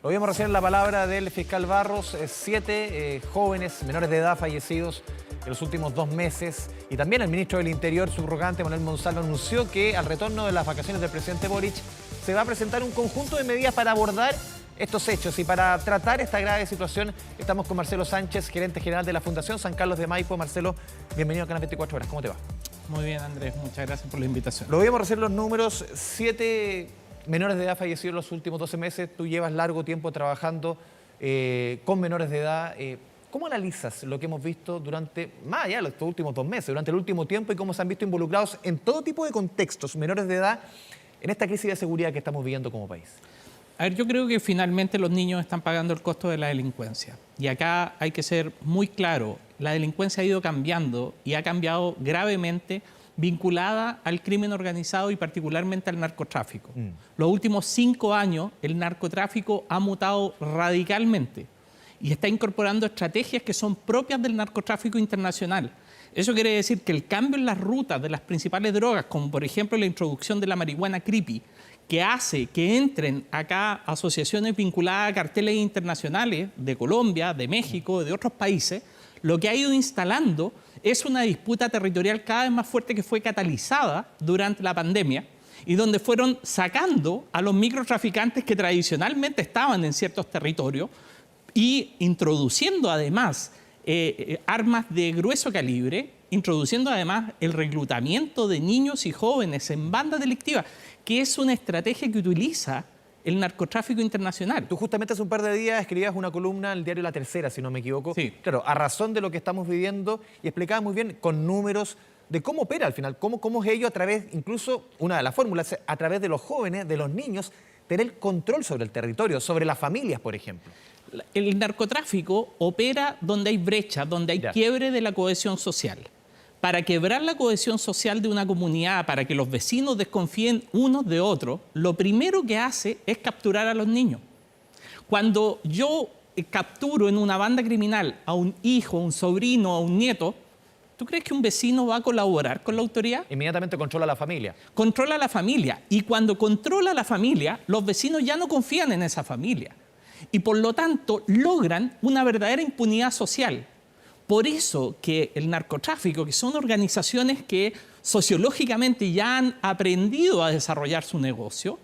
Lo vimos recién en la palabra del fiscal Barros, 7 jóvenes menores de edad fallecidos en los últimos 2 meses. Y también el ministro del Interior, subrogante Manuel Monsalve, anunció que al retorno de las vacaciones del presidente Boric se va a presentar un conjunto de medidas para abordar estos hechos. Y para tratar esta grave situación estamos con Marcelo Sánchez, gerente general de la Fundación San Carlos de Maipo. Marcelo, bienvenido a Canal 24 Horas. ¿Cómo te va? Muy bien, Andrés. Muchas gracias por la invitación. Lo vimos recién los números, 7 menores de edad fallecidos en los últimos 12 meses. Tú llevas largo tiempo trabajando con menores de edad. ¿Cómo analizas lo que hemos visto durante, más allá de estos últimos 2 meses, durante el último tiempo, y cómo se han visto involucrados en todo tipo de contextos menores de edad en esta crisis de seguridad que estamos viviendo como país? A ver, yo creo que finalmente los niños están pagando el costo de la delincuencia. Y acá hay que ser muy claro, la delincuencia ha ido cambiando y ha cambiado gravemente, vinculada al crimen organizado y particularmente al narcotráfico. Los últimos 5 años el narcotráfico ha mutado radicalmente y está incorporando estrategias que son propias del narcotráfico internacional. Eso quiere decir que el cambio en las rutas de las principales drogas, como por ejemplo la introducción de la marihuana creepy, que hace que entren acá asociaciones vinculadas a carteles internacionales de Colombia, de México, de otros países, lo que ha ido instalando es una disputa territorial cada vez más fuerte que fue catalizada durante la pandemia y donde fueron sacando a los microtraficantes que tradicionalmente estaban en ciertos territorios y introduciendo además armas de grueso calibre, introduciendo además el reclutamiento de niños y jóvenes en bandas delictivas, que es una estrategia que utiliza el narcotráfico internacional. Tú justamente hace un par de días escribías una columna en el diario La Tercera, si no me equivoco. Sí. Claro, a razón de lo que estamos viviendo, y explicabas muy bien con números de cómo opera al final, cómo es ello a través, incluso una de las fórmulas, a través de los jóvenes, de los niños, tener control sobre el territorio, sobre las familias, por ejemplo. El narcotráfico opera donde hay brecha, donde hay quiebre de la cohesión social. Para quebrar la cohesión social de una comunidad, para que los vecinos desconfíen unos de otros, lo primero que hace es capturar a los niños. Cuando yo capturo en una banda criminal a un hijo, a un sobrino, a un nieto, ¿tú crees que un vecino va a colaborar con la autoridad? Inmediatamente controla a la familia. Controla a la familia. Y cuando controla a la familia, los vecinos ya no confían en esa familia. Y por lo tanto logran una verdadera impunidad social. Por eso que el narcotráfico, que son organizaciones que sociológicamente ya han aprendido a desarrollar su negocio,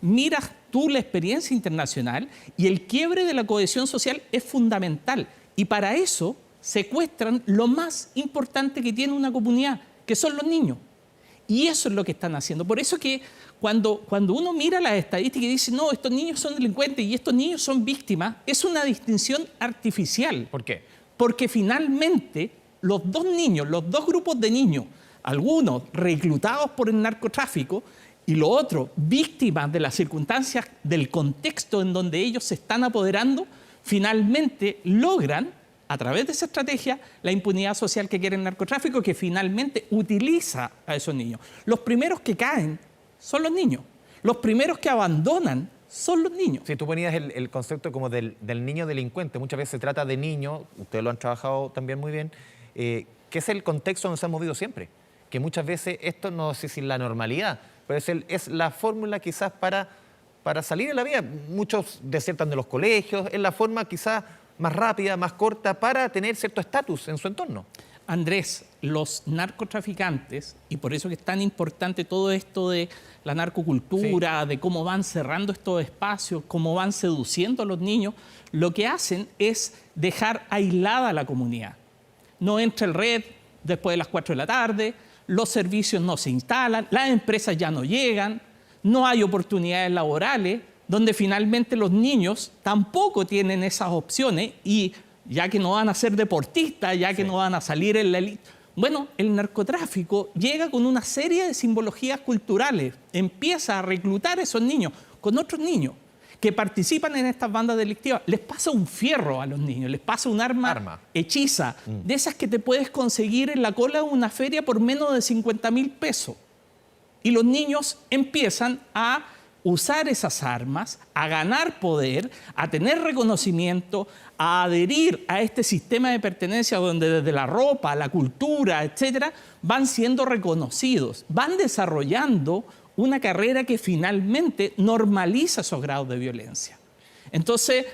miras tú la experiencia internacional y el quiebre de la cohesión social es fundamental. Y para eso secuestran lo más importante que tiene una comunidad, que son los niños. Y eso es lo que están haciendo. Por eso que cuando uno mira las estadísticas y dice, no, estos niños son delincuentes y estos niños son víctimas, es una distinción artificial. ¿Por qué? Porque finalmente los dos niños, los dos grupos de niños, algunos reclutados por el narcotráfico y los otros víctimas de las circunstancias del contexto en donde ellos se están apoderando, finalmente logran, a través de esa estrategia, la impunidad social que quiere el narcotráfico, que finalmente utiliza a esos niños. Los primeros que caen son los niños. Los primeros que abandonan son los niños. Sí, tú ponías el concepto como del niño delincuente. Muchas veces se trata de niños, ustedes lo han trabajado también muy bien, que es el contexto donde se han movido siempre. Que muchas veces esto no sé si es la normalidad, pero es la fórmula quizás para salir de la vida. Muchos desertan de los colegios, es la forma quizás más rápida, más corta, para tener cierto estatus en su entorno. Andrés, los narcotraficantes, y por eso que es tan importante todo esto de la narcocultura, sí, de cómo van cerrando estos espacios, cómo van seduciendo a los niños, lo que hacen es dejar aislada a la comunidad. No entra el red después de las 4 de la tarde, los servicios no se instalan, las empresas ya no llegan, no hay oportunidades laborales, donde finalmente los niños tampoco tienen esas opciones y ya que no van a ser deportistas, ya que no van a salir en la élite. Bueno, el narcotráfico llega con una serie de simbologías culturales, empieza a reclutar a esos niños con otros niños que participan en estas bandas delictivas. Les pasa un fierro a los niños, les pasa un arma hechiza, de esas que te puedes conseguir en la cola de una feria por menos de 50.000 pesos. Y los niños empiezan a usar esas armas, a ganar poder, a tener reconocimiento, a adherir a este sistema de pertenencia donde desde la ropa, la cultura, etcétera, van siendo reconocidos, van desarrollando una carrera que finalmente normaliza esos grados de violencia. Entonces,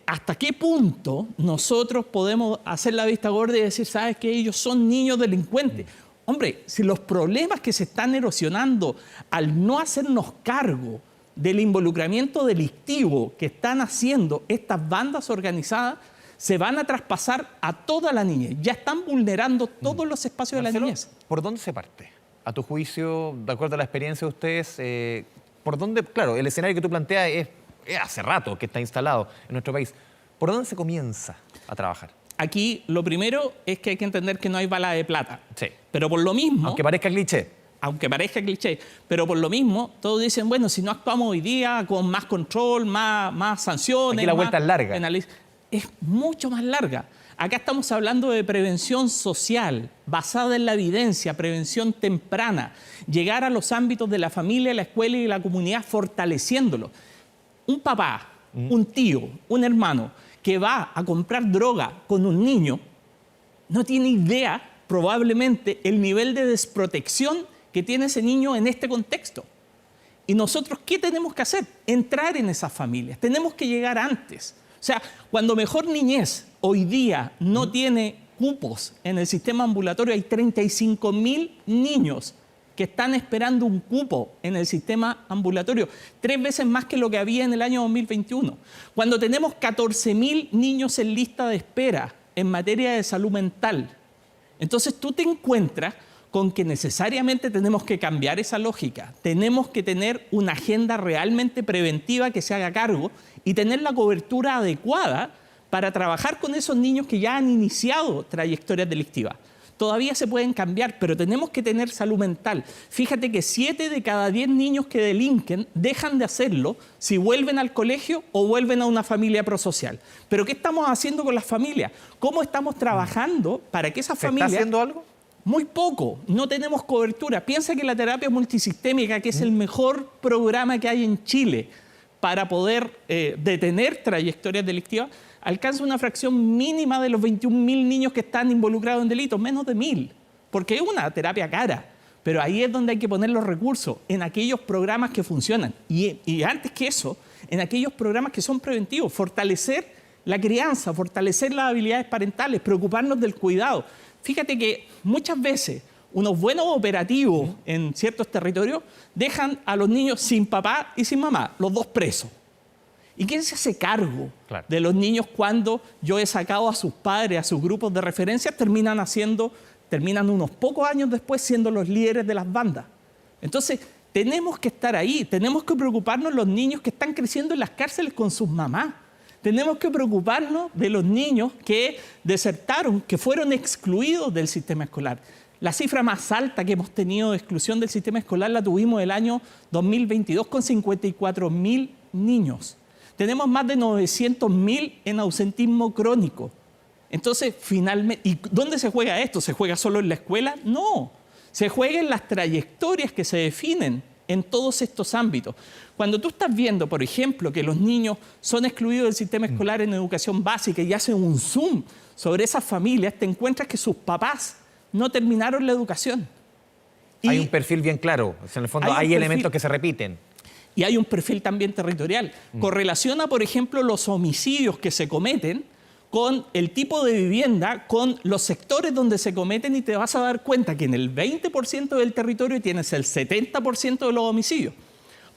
¿hasta qué punto nosotros podemos hacer la vista gorda y decir, sabes que ellos son niños delincuentes? Hombre, si los problemas que se están erosionando al no hacernos cargo del involucramiento delictivo que están haciendo estas bandas organizadas, se van a traspasar a toda la niñez. Ya están vulnerando todos los espacios de la niñez. ¿Por dónde se parte? A tu juicio, de acuerdo a la experiencia de ustedes, ¿por dónde? Claro, el escenario que tú planteas es hace rato que está instalado en nuestro país. ¿Por dónde se comienza a trabajar? Aquí lo primero es que hay que entender que no hay bala de plata. Sí. Pero por lo mismo... Aunque parezca cliché. Aunque parezca cliché, pero por lo mismo todos dicen, bueno, si no actuamos hoy día con más control, más sanciones... Aquí la vuelta es larga. Es mucho más larga. Acá estamos hablando de prevención social, basada en la evidencia, prevención temprana, llegar a los ámbitos de la familia, la escuela y la comunidad fortaleciéndolo. Un papá, un tío, un hermano que va a comprar droga con un niño, no tiene idea, probablemente, el nivel de desprotección que tiene ese niño en este contexto. ¿Y nosotros qué tenemos que hacer? Entrar en esas familias. Tenemos que llegar antes. O sea, cuando Mejor Niñez hoy día no tiene cupos en el sistema ambulatorio, hay 35.000 niños que están esperando un cupo en el sistema ambulatorio, 3 veces más que lo que había en el año 2021. Cuando tenemos 14.000 niños en lista de espera en materia de salud mental, entonces tú te encuentras con que necesariamente tenemos que cambiar esa lógica. Tenemos que tener una agenda realmente preventiva que se haga cargo y tener la cobertura adecuada para trabajar con esos niños que ya han iniciado trayectorias delictivas. Todavía se pueden cambiar, pero tenemos que tener salud mental. Fíjate que 7 de cada 10 niños que delinquen dejan de hacerlo si vuelven al colegio o vuelven a una familia prosocial. ¿Pero qué estamos haciendo con las familias? ¿Cómo estamos trabajando para que esas familias... ¿Se está haciendo algo? Muy poco, no tenemos cobertura. Piensa que la terapia multisistémica, que es el mejor programa que hay en Chile para poder detener trayectorias delictivas, alcanza una fracción mínima de los 21.000 niños que están involucrados en delitos, menos de 1.000, porque es una terapia cara. Pero ahí es donde hay que poner los recursos, en aquellos programas que funcionan. Y antes que eso, en aquellos programas que son preventivos, fortalecer la crianza, fortalecer las habilidades parentales, preocuparnos del cuidado. Fíjate que muchas veces unos buenos operativos en ciertos territorios dejan a los niños sin papá y sin mamá, los dos presos. ¿Y quién se hace cargo de los niños cuando yo he sacado a sus padres, a sus grupos de referencia, terminan unos pocos años después siendo los líderes de las bandas? Entonces, tenemos que estar ahí, tenemos que preocuparnos de los niños que están creciendo en las cárceles con sus mamás. Tenemos que preocuparnos de los niños que desertaron, que fueron excluidos del sistema escolar. La cifra más alta que hemos tenido de exclusión del sistema escolar la tuvimos el año 2022 con 54.000 niños. Tenemos más de 900.000 en ausentismo crónico. Entonces, finalmente, ¿y dónde se juega esto? ¿Se juega solo en la escuela? No, se juega en las trayectorias que se definen en todos estos ámbitos. Cuando tú estás viendo, por ejemplo, que los niños son excluidos del sistema escolar en educación básica y hacen un zoom sobre esas familias, te encuentras que sus papás no terminaron la educación. Hay un perfil bien claro. En el fondo hay elementos que se repiten. Y hay un perfil también territorial. Correlaciona, por ejemplo, los homicidios que se cometen con el tipo de vivienda, con los sectores donde se cometen, y te vas a dar cuenta que en el 20% del territorio tienes el 70% de los homicidios.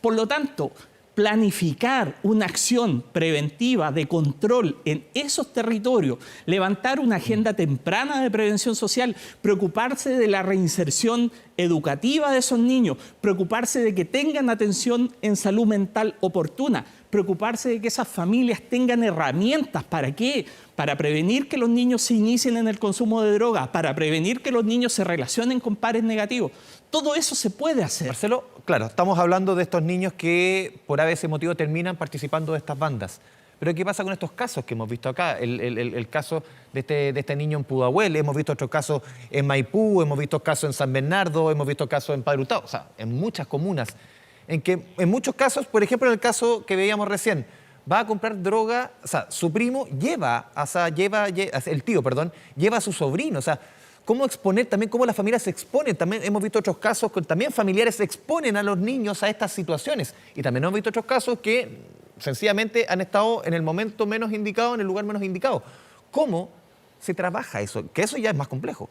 Por lo tanto, planificar una acción preventiva de control en esos territorios, levantar una agenda temprana de prevención social, preocuparse de la reinserción educativa de esos niños, preocuparse de que tengan atención en salud mental oportuna, preocuparse de que esas familias tengan herramientas. ¿Para qué? Para prevenir que los niños se inicien en el consumo de drogas, para prevenir que los niños se relacionen con pares negativos. Todo eso se puede hacer. Marcelo, claro, estamos hablando de estos niños que por ese motivo terminan participando de estas bandas. Pero ¿qué pasa con estos casos que hemos visto acá? El caso de este niño en Pudahuel, hemos visto otros casos en Maipú, hemos visto casos en San Bernardo, hemos visto casos en Padre Hurtado, o sea, en muchas comunas. En que en muchos casos, por ejemplo, en el caso que veíamos recién, va a comprar droga, o sea, su primo el tío lleva a su sobrino, o sea, cómo exponer también, cómo las familias se exponen. También hemos visto otros casos que también familiares exponen a los niños a estas situaciones. Y también hemos visto otros casos que sencillamente han estado en el momento menos indicado, en el lugar menos indicado. ¿Cómo se trabaja eso? Que eso ya es más complejo.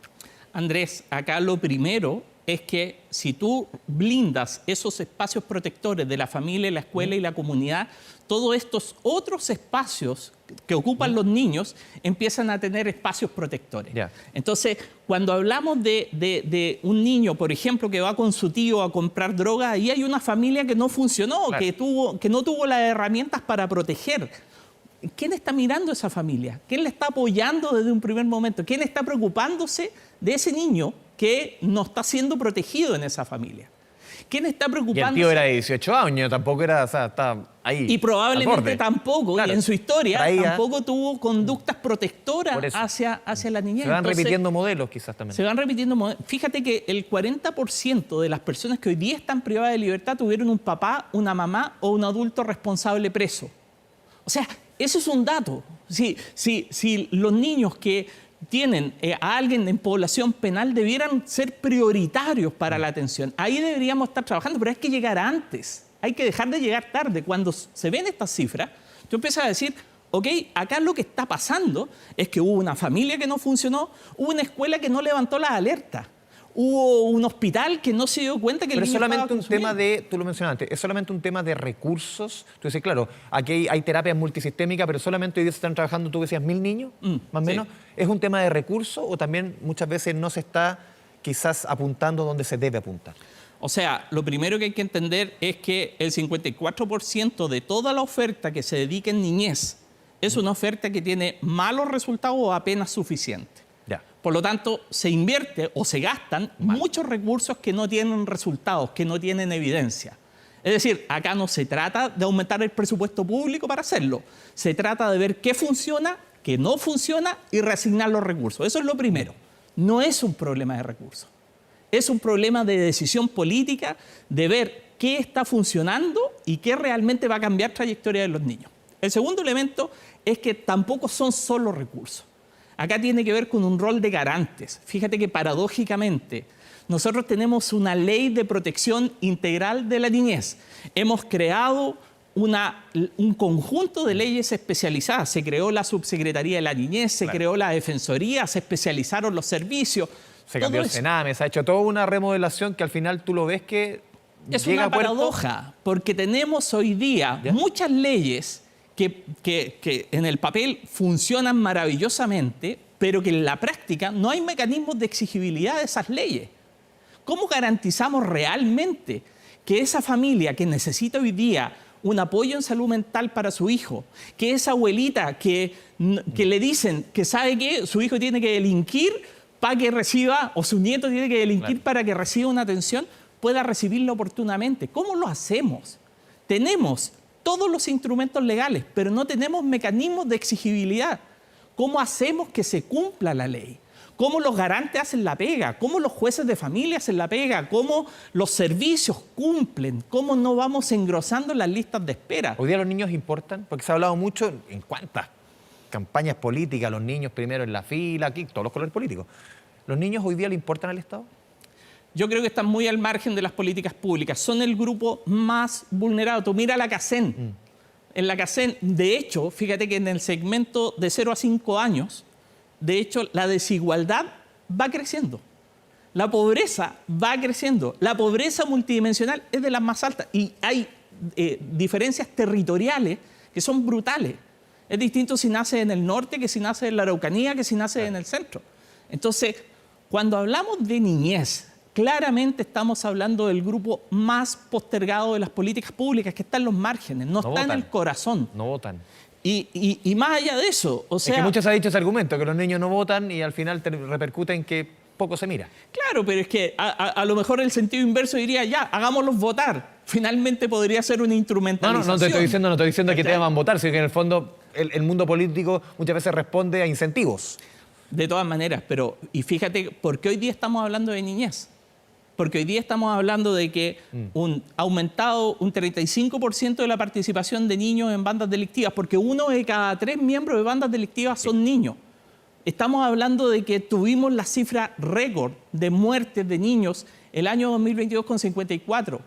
Andrés, acá lo primero es que si tú blindas esos espacios protectores de la familia, la escuela y la comunidad, todos estos otros espacios que ocupan los niños empiezan a tener espacios protectores. Ya. Entonces, cuando hablamos de un niño, por ejemplo, que va con su tío a comprar droga, ahí hay una familia que no funcionó, Claro. que no tuvo las herramientas para proteger. ¿Quién está mirando a esa familia? ¿Quién le está apoyando desde un primer momento? ¿Quién está preocupándose de ese niño que no está siendo protegido en esa familia? ¿Quién está Y el preocupándose? tío era de 18 años, tampoco era, o sea, estaba ahí. Y al probablemente borde. tampoco, Claro. y en su historia, Traía- tampoco tuvo conductas Por protectoras eso. hacia la niñez. Se van Entonces, repitiendo modelos quizás también. se van repitiendo modelos. Fíjate que el 40% de las personas que hoy día están privadas de libertad tuvieron un papá, una mamá o un adulto responsable preso. O sea, eso es un dato. Si los niños que tienen a alguien en población penal debieran ser prioritarios para la atención, ahí deberíamos estar trabajando, pero hay que llegar antes. Hay que dejar de llegar tarde. Cuando se ven estas cifras, tú empiezas a decir, ok, acá lo que está pasando es que hubo una familia que no funcionó, hubo una escuela que no levantó las alertas, hubo un hospital que no se dio cuenta que Pero el es niño solamente estaba un tema consumiendo. de, tú lo mencionaste, es solamente un tema de recursos. Tú dices, claro, aquí hay terapias multisistémicas, pero solamente hoy día se están trabajando, tú decías, 1000 niños, más o sí. menos. ¿Es un tema de recursos o también muchas veces no se está quizás apuntando donde se debe apuntar? O sea, lo primero que hay que entender es que el 54% de toda la oferta que se dedica en niñez es una oferta que tiene malos resultados o apenas suficiente. Ya. Por lo tanto, se invierte o se gastan muchos recursos que no tienen resultados, que no tienen evidencia. Es decir, acá no se trata de aumentar el presupuesto público para hacerlo. Se trata de ver qué funciona, qué no funciona y reasignar los recursos. Eso es lo primero. No es un problema de recursos. Es un problema de decisión política, de ver qué está funcionando y qué realmente va a cambiar trayectoria de los niños. El segundo elemento es que tampoco son solo recursos. Acá tiene que ver con un rol de garantes. Fíjate que paradójicamente nosotros tenemos una ley de protección integral de la niñez. Hemos creado un conjunto de leyes especializadas. Se creó la Subsecretaría de la Niñez, se creó la Defensoría, se especializaron los servicios. Se cambió el Sename, se ha hecho toda una remodelación que al final tú lo ves que Es llega una a puerto. paradoja, porque tenemos hoy día ¿Ya? muchas leyes que en el papel funcionan maravillosamente, pero que en la práctica no hay mecanismos de exigibilidad de esas leyes. ¿Cómo garantizamos realmente que esa familia que necesita hoy día un apoyo en salud mental para su hijo, que esa abuelita que le dicen que sabe que su hijo tiene que delinquir para que reciba, o su nieto tiene que delinquir para que reciba una atención, pueda recibirla oportunamente? ¿Cómo lo hacemos? Tenemos todos los instrumentos legales, pero no tenemos mecanismos de exigibilidad. ¿Cómo hacemos que se cumpla la ley? ¿Cómo los garantes hacen la pega? ¿Cómo los jueces de familia hacen la pega? ¿Cómo los servicios cumplen? ¿Cómo no vamos engrosando las listas de espera? Hoy día los niños importan, porque se ha hablado mucho en cuántas campañas políticas, los niños primero en la fila, aquí, todos los colores políticos. ¿Los niños hoy día le importan al Estado? Yo creo que están muy al margen de las políticas públicas. Son el grupo más vulnerado. Tú mira la CACEN. En la CACEN, de hecho, fíjate que en el segmento de 0 a 5 años, de hecho, la desigualdad va creciendo. La pobreza va creciendo. La pobreza multidimensional es de las más altas. Y hay diferencias territoriales que son brutales. Es distinto si nace en el norte que si nace en la Araucanía, que si nace en el centro. Entonces, cuando hablamos de niñez, claramente estamos hablando del grupo más postergado de las políticas públicas, que está en los márgenes, no está en votan. el corazón. No votan. Y más allá de eso, o sea... Es que muchos han dicho ese argumento, que los niños no votan y al final repercute en que poco se mira. Claro, pero es que a lo mejor el sentido inverso diría, ya, hagámoslos votar. Finalmente podría ser una instrumentalización. No te estoy diciendo que te deban votar, sino que en el fondo el mundo político muchas veces responde a incentivos. De todas maneras, pero... Y fíjate, ¿por qué hoy día estamos hablando de niñez? Porque hoy día estamos hablando de que ha aumentado un 35% de la participación de niños en bandas delictivas, porque 1 de cada 3 miembros de bandas delictivas son niños. Estamos hablando de que tuvimos la cifra récord de muertes de niños el año 2022 con 54.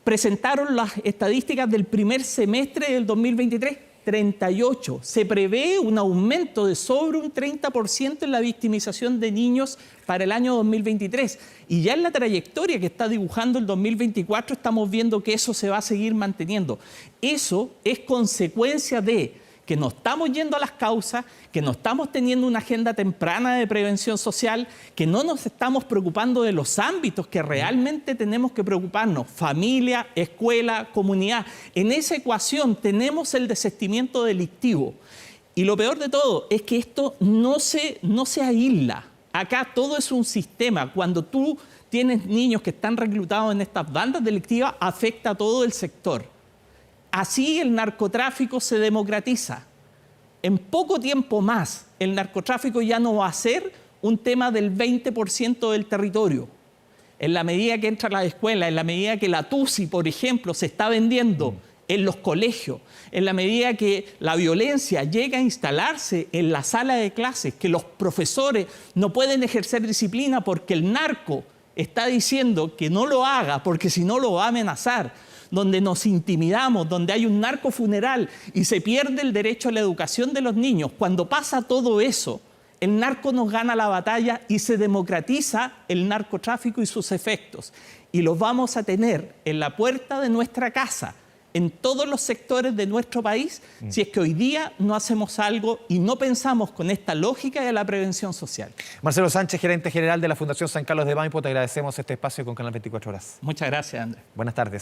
presentaron las estadísticas del primer semestre del 2023, 38. Se prevé un aumento de sobre un 30% en la victimización de niños para el año 2023. Y ya en la trayectoria que está dibujando el 2024 estamos viendo que eso se va a seguir manteniendo. Eso es consecuencia de que no estamos yendo a las causas, que no estamos teniendo una agenda temprana de prevención social, que no nos estamos preocupando de los ámbitos que realmente tenemos que preocuparnos, familia, escuela, comunidad. En esa ecuación tenemos el desistimiento delictivo. Y lo peor de todo es que esto no se aísla. Acá todo es un sistema. Cuando tú tienes niños que están reclutados en estas bandas delictivas, afecta a todo el sector. Así el narcotráfico se democratiza. En poco tiempo más, el narcotráfico ya no va a ser un tema del 20% del territorio. En la medida que entra a la escuela, en la medida que la TUSI, por ejemplo, se está vendiendo en los colegios, en la medida que la violencia llega a instalarse en la sala de clases, que los profesores no pueden ejercer disciplina porque el narco está diciendo que no lo haga porque si no lo va a amenazar, donde nos intimidamos, donde hay un narcofuneral y se pierde el derecho a la educación de los niños. Cuando pasa todo eso, el narco nos gana la batalla y se democratiza el narcotráfico y sus efectos. Y los vamos a tener en la puerta de nuestra casa, en todos los sectores de nuestro país, si es que hoy día no hacemos algo y no pensamos con esta lógica de la prevención social. Marcelo Sánchez, gerente general de la Fundación San Carlos de Maipo, te agradecemos este espacio con Canal 24 Horas. Muchas gracias, Andrés. Buenas tardes.